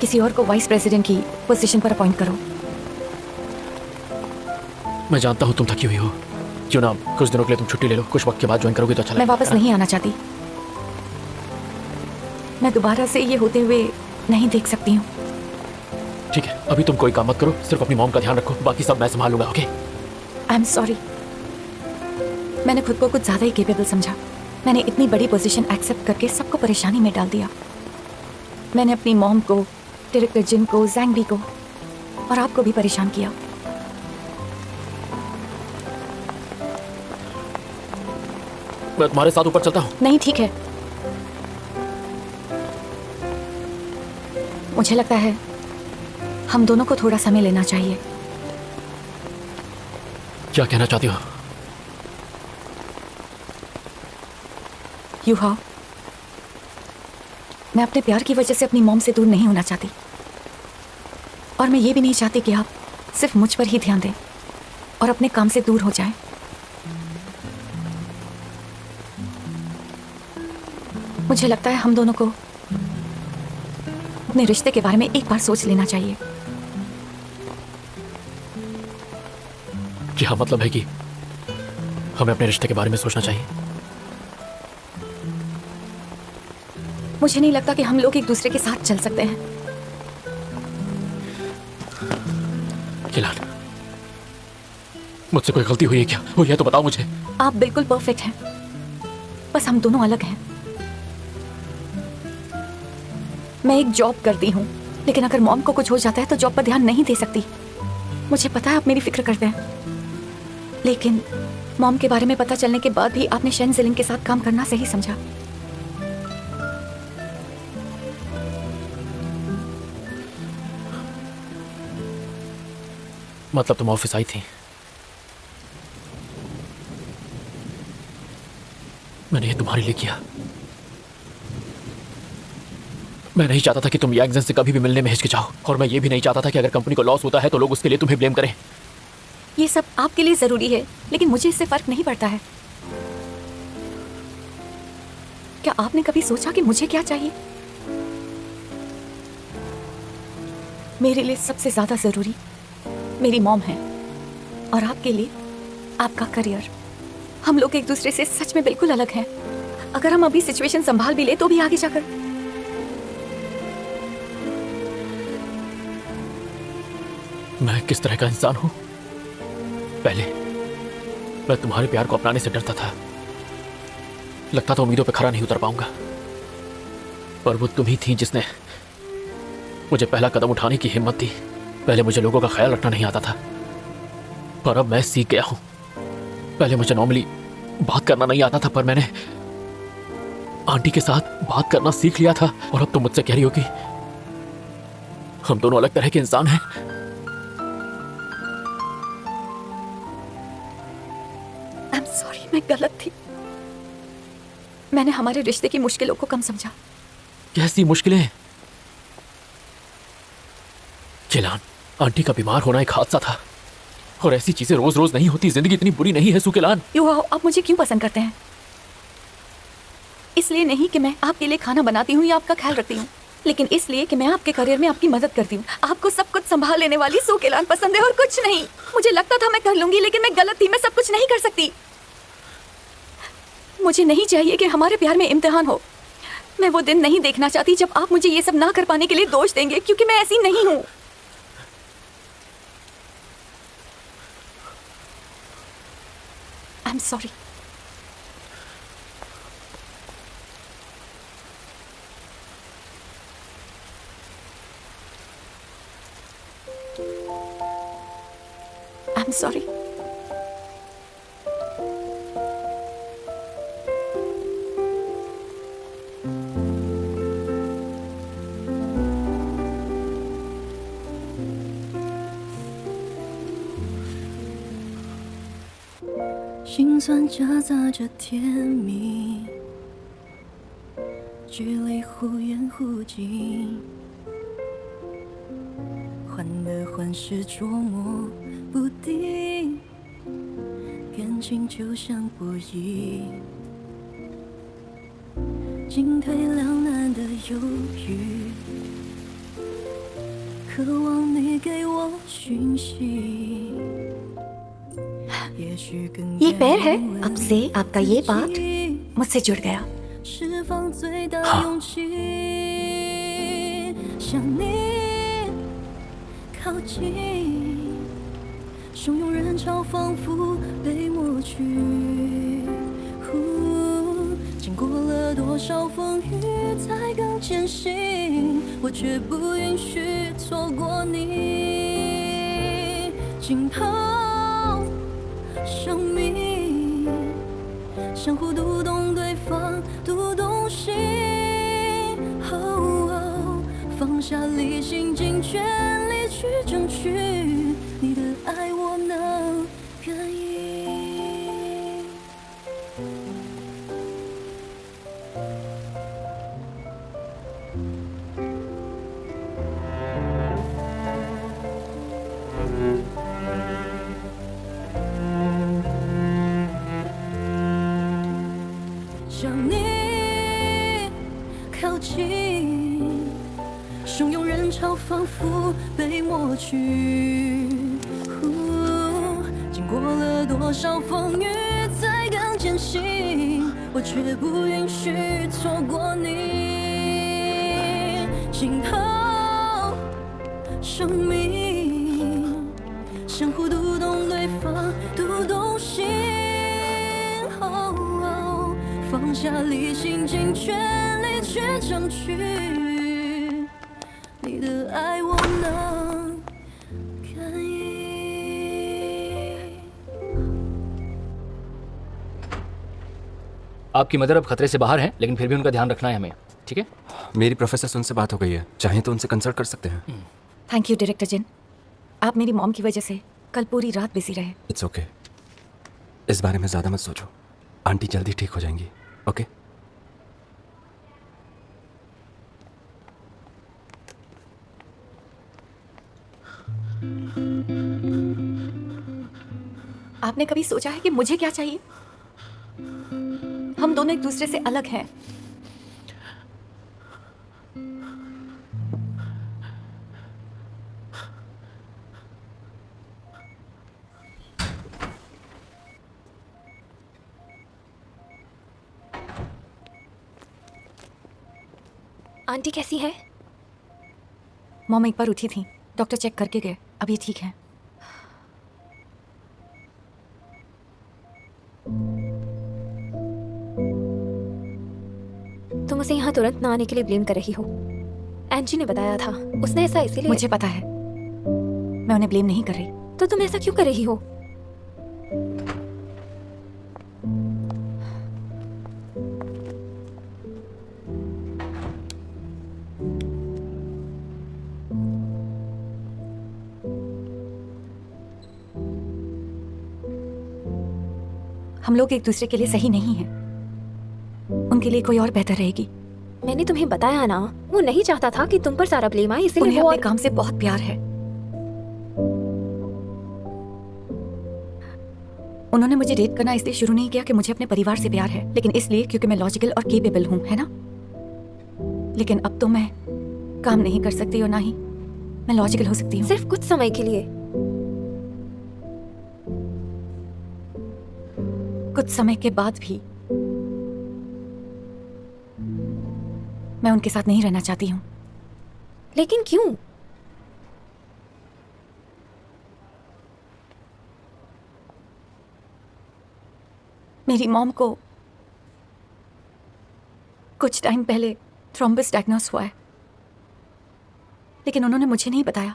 किसी और को वाइस प्रेसिडेंट की पोजीशन पर अपॉइंट करो। मैं जानता हूँ तुम थकी हुई हो, क्यों ना कुछ दिनों के लिए तुम छुट्टी ले लो। कुछ वक्त के बाद ज्वाइन करोगे तो अच्छा मैं लगेगा। वापस नहीं आना चाहती। मैं दोबारा से ये होते हुए नहीं देख सकती हूँ। ठीक है, अभी तुम कोई काम मत करो, सिर्फ अपनी मॉम का ध्यान रखो, बाकी सब मैं संभाल लूंगा। ओके? आई एम सॉरी, मैंने खुद को कुछ ज्यादा ही केपेबल समझा। मैंने इतनी बड़ी पोजीशन एक्सेप्ट करके सबको परेशानी में डाल दिया। मैंने अपनी मॉम को, डायरेक्टर जिन को, जैंगबी को और आपको भी परेशान किया। मैं तुम्हारे साथ ऊपर चलता हूँ। नहीं, ठीक है। मुझे लगता है हम दोनों को थोड़ा समय लेना चाहिए। क्या कहना चाहती हो? युहा, मैं अपने प्यार की वजह से अपनी मॉम से दूर नहीं होना चाहती, और मैं ये भी नहीं चाहती कि आप सिर्फ मुझ पर ही ध्यान दें और अपने काम से दूर हो जाएं। मुझे लगता है हम दोनों को अपने रिश्ते के बारे में एक बार सोच लेना चाहिए। क्या मतलब है कि हमें अपने रिश्ते के बारे में सोचना चाहिए? मुझे नहीं लगता कि हम लोग एक दूसरे के साथ चल सकते हैं। केलान, मुझसे कोई गलती हुई है क्या? हुई है तो बताओ मुझे। आप बिल्कुल परफेक्ट हैं, बस हम दोनों अलग हैं। मैं एक जॉब करती हूँ, लेकिन अगर मॉम को कुछ हो जाता है तो जॉब पर ध्यान नहीं दे सकती। मुझे पता है आप मेरी फिक्र करते हैं, लेकिन मॉम के बारे में पता चलने के बाद भी आपने शेन जिलिंग के साथ काम करना सही समझा। मतलब तुम ऑफिस आई थी, मैंने ये तुम्हारे लिए किया। मैं नहीं चाहता था कि तुम यांगजन से कभी भी मिलने में हिचकिचाओ, और मैं ये भी नहीं चाहता था कि अगर कंपनी को लॉस होता है तो लोग उसके लिए तुम्हें ब्लेम करें। ये सब आपके लिए जरूरी है, लेकिन मुझे इससे फर्क नहीं पड़ता है। क्या आपने कभी सोचा कि मुझे क्या चाहिए? मेरे लिए सबसे ज्यादा जरूरी मेरी मॉम है, और आपके लिए आपका करियर। हम लोग एक दूसरे से सच में बिल्कुल अलग हैं। अगर हम अभी सिचुएशन संभाल भी ले तो भी आगे जाकर मैं किस तरह का इंसान हूं? पहले मैं तुम्हारे प्यार को अपनाने से डरता था, लगता था उम्मीदों पे खरा नहीं उतर पाऊंगा, पर वो तुम ही थी जिसने मुझे पहला कदम उठाने की हिम्मत दी। पहले मुझे लोगों का ख्याल रखना नहीं आता था, पर अब मैं सीख गया हूं। पहले मुझे नॉर्मली बात करना नहीं आता था, पर मैंने आंटी के साथ बात करना सीख लिया था, और अब तुम मुझसे कह रही हो कि हम दोनों अलग तरह के इंसान हैं। सॉरी, मैं गलत थी। मैंने हमारे रिश्ते की मुश्किलों को कम समझा। कैसी मुश्किलें? केलान, आंटी का बीमार होना एक हादसा था, और ऐसी चीजें रोज रोज नहीं होती। जिंदगी इतनी बुरी नहीं है सुकेलान। युवा, आप मुझे क्यों पसंद करते हैं? इसलिए नहीं कि मैं आपके लिए खाना बनाती हूँ या आपका ख्याल रखती हूँ, लेकिन इसलिए कि मैं आपके करियर में आपकी मदद करती हूँ। आपको सब कुछ संभाल लेने वाली सुकेलान पसंद है और कुछ नहीं। मुझे लगता था मैं कर लूंगी, लेकिन मैं गलत थी। मैं सब कुछ नहीं कर सकती। मुझे नहीं चाहिए कि हमारे प्यार में इम्तिहान हो। मैं वो दिन नहीं देखना चाहती जब आप मुझे ये सब ना कर पाने के लिए दोष देंगे, क्योंकि मैं ऐसी नहीं हूँ। I am sorry. I am sorry पैर है, अब से आपका ये पार्ट मुझसे जुड़ गया। 释放最大勇气，向你靠近，汹涌人潮仿佛被抹去。经过了多少风雨才更坚信，我绝不允许错过你。浸泡生命，相互读懂对方，读懂心。放下理性，尽全力去争取你的爱，我能感应。向你靠近，汹涌人潮仿佛被抹去。经过了多少风雨才更坚信，我绝不允许错过你。浸泡生命，相互读懂对方，读懂心。放下理性，尽全力去争取你的爱，我能感应。आपकी मदर अब खतरे से बाहर हैं, लेकिन फिर भी उनका ध्यान रखना है हमें, ठीक है? मेरी प्रोफेसर से उनसे बात हो गई है, चाहे तो उनसे कंसल्ट कर सकते हैं। थैंक यू डायरेक्टर जिन, आप मेरी मॉम की वजह से कल पूरी रात बिजी रहे। इट्स ओके, इस बारे में ज़्यादा मत सोचो, आंटी जल्दी ठीक हो जाएंगी। ओके आपने कभी सोचा है कि मुझे क्या चाहिए? हम दोनों एक दूसरे से अलग हैं। आंटी कैसी है? मॉम एक बार उठी थी, डॉक्टर चेक करके गए, अब ये ठीक है। तुम उसे यहाँ तुरंत ना आने के लिए ब्लेम कर रही हो। एंजी ने बताया था, उसने ऐसा इसीलिए। मुझे पता है, मैं उन्हें ब्लेम नहीं कर रही। तो तुम ऐसा क्यों कर रही हो? हम लोग एक दूसरे के लिए सही नहीं हैं। उनके लिए कोई और बेहतर रहेगी। मैंने तुम्हें बताया ना, वो नहीं चाहता था कि तुम पर सारा ब्लेम आए, इसलिए उन्हें वो अपने काम से बहुत प्यार है। उन्होंने मुझे डेट करना इसलिए शुरू नहीं किया कि मुझे अपने परिवार से प्यार है, लेकिन इसलिए क्योंकि मैं लॉजिकल और केपेबल हूँ, है ना? लेकिन अब तो मैं काम नहीं कर सकती और ना ही मैं लॉजिकल हो सकती हूँ। सिर्फ कुछ समय के लिए। कुछ समय के बाद भी मैं उनके साथ नहीं रहना चाहती हूँ। लेकिन क्यों? मेरी मॉम को कुछ टाइम पहले थ्रोम्बस डायग्नोस हुआ है, लेकिन उन्होंने मुझे नहीं बताया।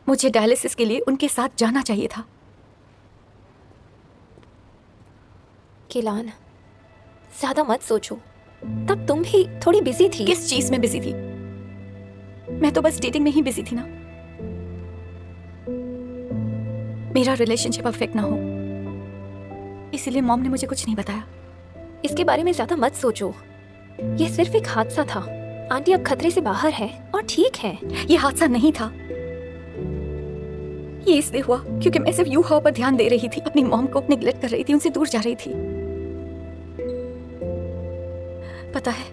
मुझे डायलिसिस के लिए उनके साथ जाना चाहिए था। किलान, ज्यादा मत सोचो। तब तुम भी थोड़ी बिजी थी। किस चीज में बिजी थी? मैं तो बस डेटिंग में ही बिजी थी ना। मेरा रिलेशनशिप अफेक्ट ना हो, इसीलिए मॉम ने मुझे कुछ नहीं बताया। इसके बारे में ज्यादा मत सोचो। ये सिर्फ एक हादसा था। आंटी अब खतरे से बाहर है और ठीक है। ये हादसा नहीं था। ये इसलिए हुआ क्योंकि मैं सिर्फ यूहा पर ध्यान दे रही थी, अपनी मॉम को नेग्लेक्ट कर रही थी, उनसे दूर जा रही थी। पता है,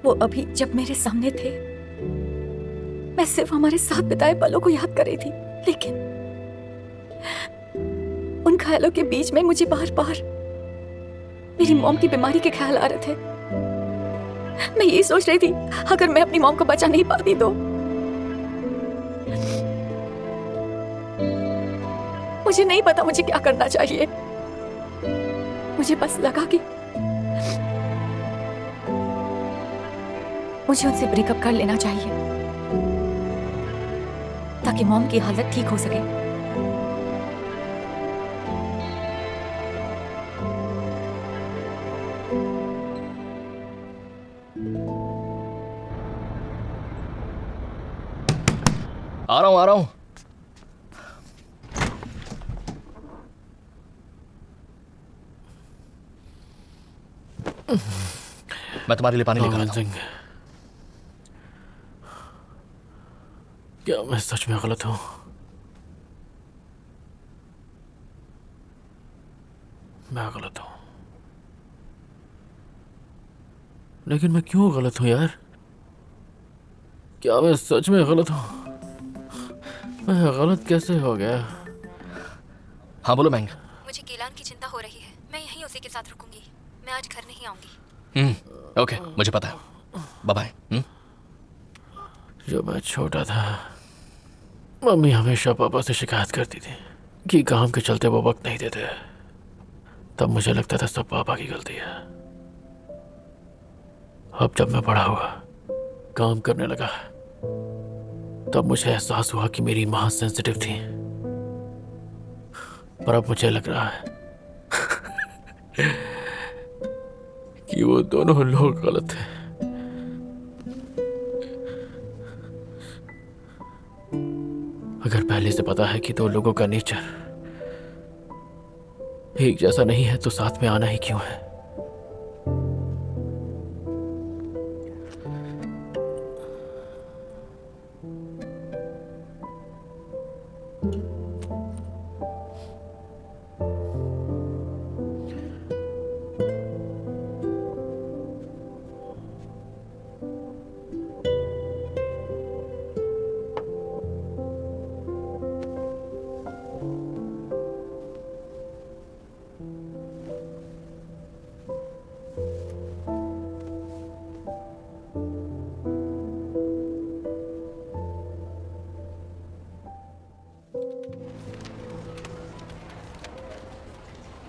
वो अभी जब मेरे सामने थे, मैं सिर्फ हमारे साथ बिताए पलों को याद कर रही थी, लेकिन उन ख्यालों के बीच में मुझे बार बार मेरी मॉम की बीमारी के ख्याल आ रहे थे। मैं ये सोच रही थी, अगर मैं अपनी मॉम को बचा नहीं पाती तो मुझे नहीं पता मुझे क्या करना चाहिए। मुझे बस लगा कि मुझे उनसे ब्रेकअप कर लेना चाहिए ताकि मॉम की हालत ठीक हो सके। आ रहा हूँ। मैं तुम्हारे लिए पानी लेकर आता हूँ। क्या मैं सच में गलत हूँ? मैं गलत हूँ, लेकिन मैं क्यों गलत हूँ यार? क्या मैं सच में गलत हूँ? मैं गलत कैसे हो गया? हाँ बोलो मैंग। मुझे केलान की चिंता हो रही है। मैं यहीं उसी के साथ रुकूंगी। मैं आज घर नहीं आऊंगी। ओके, मुझे पता है। Bye bye. जब मैं छोटा था, मम्मी हमेशा पापा से शिकायत करती थी कि काम के चलते वो वक्त नहीं देते। तब मुझे लगता था सब पापा की गलती है। अब जब मैं बड़ा हुआ, काम करने लगा, तब मुझे एहसास हुआ कि मेरी माँ सेंसिटिव थी पर अब मुझे लग रहा है कि वो दोनों लोग गलत हैं। अगर पहले से पता है कि दो लोगों का नेचर एक जैसा नहीं है तो साथ में आना ही क्यों है?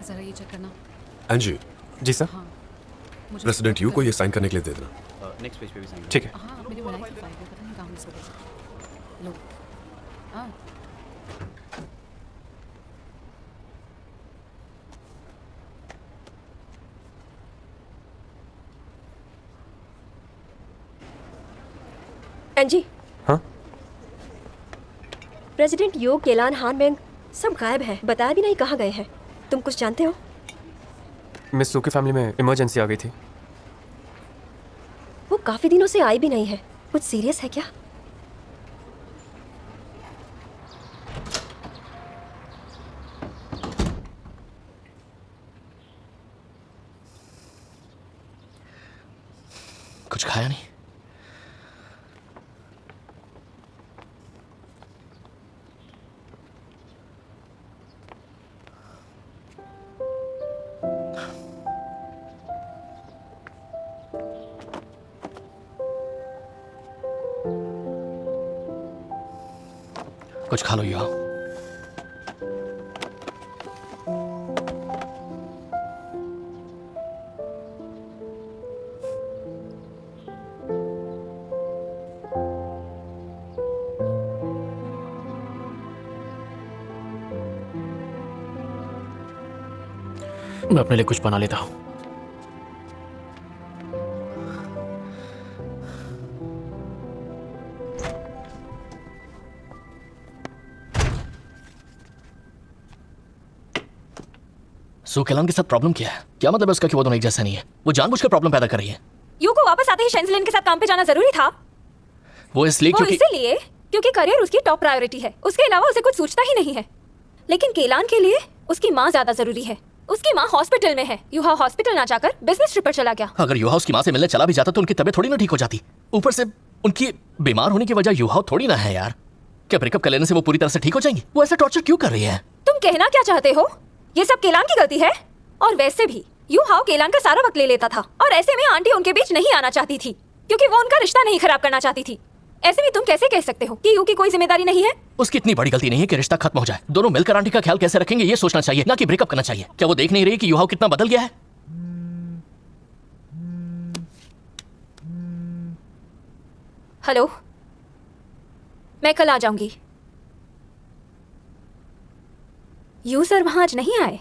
जरा ये चेक करना। Anju ji sir, president you को ये साइन करने के लिए दे देना। नेक्स्ट पेज पे भी साइन। ठीक है। हाँ मेरे बनाई थी फाइल, पता नहीं कहाँ मिस हो गई। लो हाँ एनजी। हाँ? प्रेसिडेंट यो, केलान, हान बेंग सब गायब हैं। बताया भी नहीं कहाँ गए हैं। तुम कुछ जानते हो? मिस सू की फैमिली में इमरजेंसी आ गई थी। वो काफी दिनों से आई भी नहीं है। कुछ सीरियस है क्या? कुछ खाया नहीं? कुछ खा लो युवा। मैं अपने लिए कुछ बना लेता हूं। सो केलान के साथ प्रॉब्लम क्या है? क्या मतलब है उसका कि वो दोनों एक जैसा नहीं है? वो जानबूझकर प्रॉब्लम पैदा कर रही है। यू को वापस आते ही शेंजलिन के साथ काम पे जाना जरूरी था। वो इसलिए क्योंकि करियर उसकी टॉप प्रायोरिटी है। उसके अलावा उसे कुछ सोचता ही नहीं है। लेकिन केलान के लिए उसकी माँ ज्यादा जरूरी है। उसकी माँ हॉस्पिटल में है। युहा हॉस्पिटल ना जाकर बिजनेस ट्रिप पर चला गया। अगर युहा उसकी माँ से मिलने चला भी जाता तो उनकी तबीयत थोड़ी ना ठीक हो जाती। ऊपर से उनकी बीमार होने की वजह युहा थोड़ी ना है यार। क्या ब्रेकअप कर लेने से वो पूरी तरह से ठीक हो जाएंगी? वो ऐसा टॉर्चर क्यों कर रही है? तुम कहना क्या चाहते हो? ये सब केलान की गलती है? और वैसे भी युहा केलान का सारा वक्त ले लेता था और ऐसे में आंटी उनके बीच नहीं आना चाहती थी क्योंकि वो उनका रिश्ता नहीं खराब करना चाहती थी। ऐसे में तुम कैसे कह सकते हो कि यू की कोई जिम्मेदारी नहीं है? उसकी इतनी बड़ी गलती नहीं है कि रिश्ता खत्म हो जाए। दोनों मिलकर आंटी का ख्याल कैसे रखेंगे ये सोचना चाहिए, ना कि ब्रेकअप करना चाहिए। क्या वो देख नहीं रही कि युहा कितना बदल गया है? हेलो, मैं कल आ जाऊंगी। यू सर वहां आज नहीं आए?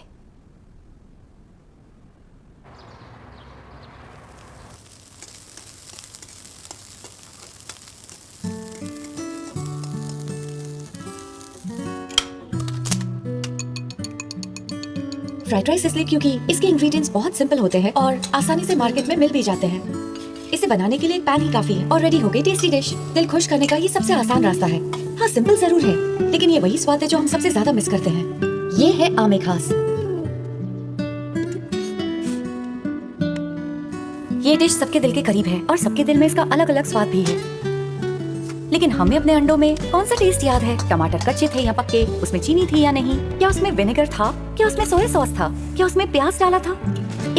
फ्राइड राइस इसलिए क्योंकि इसके इंग्रेडिएंट्स बहुत सिंपल होते हैं और आसानी से मार्केट में मिल भी जाते हैं। इसे बनाने के लिए एक पैन ही काफी है और रेडी हो गई टेस्टी डिश। दिल खुश करने का ये सबसे आसान रास्ता है। हाँ, सिंपल जरूर है लेकिन ये वही स्वाद है जो हम सबसे ज्यादा मिस करते हैं। ये है आमे खास। ये डिश सबके दिल के करीब है और सबके दिल में इसका अलग अलग स्वाद भी है। लेकिन हमें अपने अंडों में कौन सा टेस्ट याद है? टमाटर कच्चे थे या पक्के? उसमें चीनी थी या नहीं? क्या उसमें विनेगर था? क्या उसमें सोया सॉस था? क्या उसमें प्याज डाला था?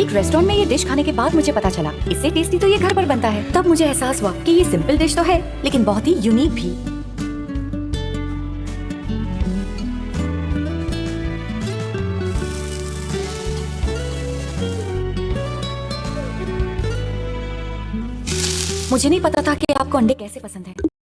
एक रेस्टोरेंट में ये डिश खाने के बाद मुझे पता चला इससे टेस्टी तो ये घर पर बनता है। तब मुझे एहसास हुआ कि ये सिंपल डिश तो है लेकिन बहुत ही यूनिक भी। मुझे नहीं पता था कि आपको अंडे कैसे पसंद है।